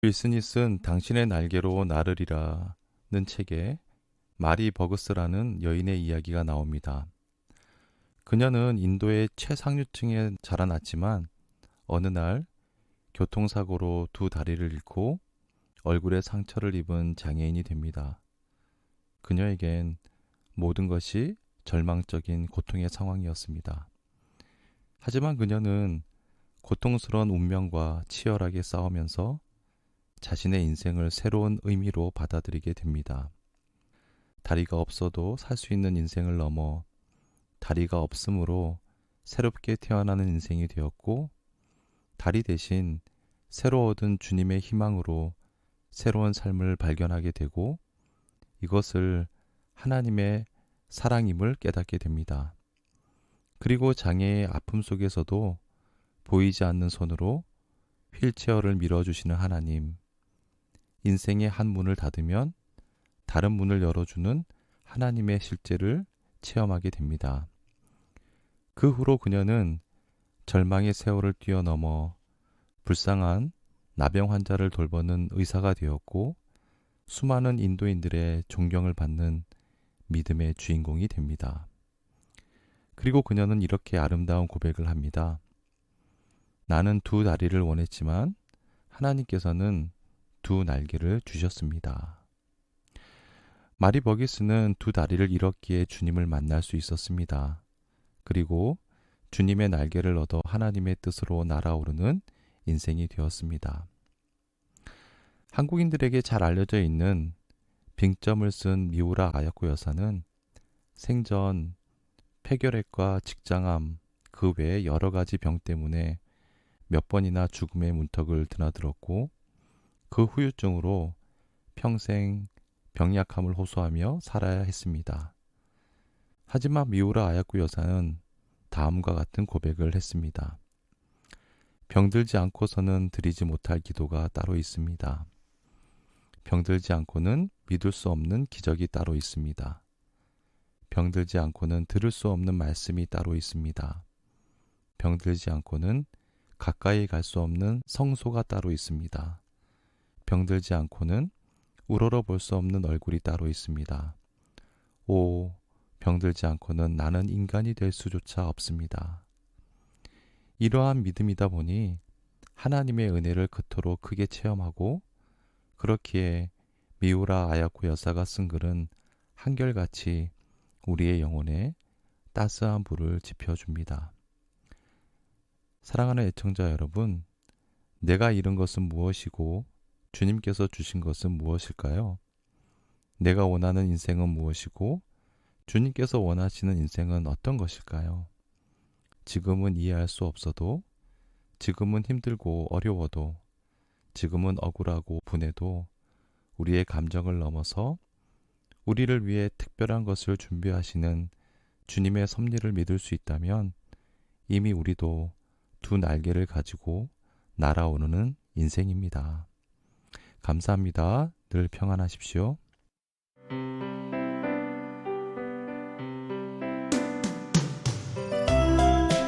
윌슨이 쓴 당신의 날개로 나르리라는 책에 마리 버그스라는 여인의 이야기가 나옵니다. 그녀는 인도의 최상류층에 자라났지만 어느 날 교통사고로 두 다리를 잃고 얼굴에 상처를 입은 장애인이 됩니다. 그녀에겐 모든 것이 절망적인 고통의 상황이었습니다. 하지만 그녀는 고통스러운 운명과 치열하게 싸우면서 자신의 인생을 새로운 의미로 받아들이게 됩니다. 다리가 없어도 살 수 있는 인생을 넘어 다리가 없으므로 새롭게 태어나는 인생이 되었고, 다리 대신 새로 얻은 주님의 희망으로 새로운 삶을 발견하게 되고, 이것을 하나님의 사랑임을 깨닫게 됩니다. 그리고 장애의 아픔 속에서도 보이지 않는 손으로 휠체어를 밀어주시는 하나님, 인생의 한 문을 닫으면 다른 문을 열어주는 하나님의 실제를 체험하게 됩니다. 그 후로 그녀는 절망의 세월을 뛰어넘어 불쌍한 나병 환자를 돌보는 의사가 되었고, 수많은 인도인들의 존경을 받는 믿음의 주인공이 됩니다. 그리고 그녀는 이렇게 아름다운 고백을 합니다. 나는 두 다리를 원했지만 하나님께서는 두 날개를 주셨습니다. 마리 버기스는 두 다리를 잃었기에 주님을 만날 수 있었습니다. 그리고 주님의 날개를 얻어 하나님의 뜻으로 날아오르는 인생이 되었습니다. 한국인들에게 잘 알려져 있는 빙점을 쓴 미우라 아야코 여사는 생전 폐결핵과 직장암, 그 외에 여러 가지 병 때문에 몇 번이나 죽음의 문턱을 드나들었고, 그 후유증으로 평생 병약함을 호소하며 살아야 했습니다. 하지만 미우라 아야코 여사는 다음과 같은 고백을 했습니다. 병들지 않고서는 드리지 못할 기도가 따로 있습니다. 병들지 않고는 믿을 수 없는 기적이 따로 있습니다. 병들지 않고는 들을 수 없는 말씀이 따로 있습니다. 병들지 않고는 가까이 갈 수 없는 성소가 따로 있습니다. 병들지 않고는 우러러 볼 수 없는 얼굴이 따로 있습니다. 오, 병들지 않고는 나는 인간이 될 수조차 없습니다. 이러한 믿음이다 보니 하나님의 은혜를 그토록 크게 체험하고, 그렇기에 미우라 아야코 여사가 쓴 글은 한결같이 우리의 영혼에 따스한 불을 지펴줍니다. 사랑하는 애청자 여러분, 내가 잃은 것은 무엇이고 주님께서 주신 것은 무엇일까요? 내가 원하는 인생은 무엇이고 주님께서 원하시는 인생은 어떤 것일까요? 지금은 이해할 수 없어도, 지금은 힘들고 어려워도, 지금은 억울하고 분해도 우리의 감정을 넘어서 우리를 위해 특별한 것을 준비하시는 주님의 섭리를 믿을 수 있다면 이미 우리도 두 날개를 가지고 날아오르는 인생입니다. 감사합니다. 늘 평안하십시오.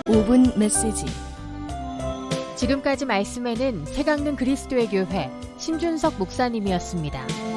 5분 메시지. 지금까지 말씀에는 새강릉 그리스도의 교회 신준석 목사님이었습니다.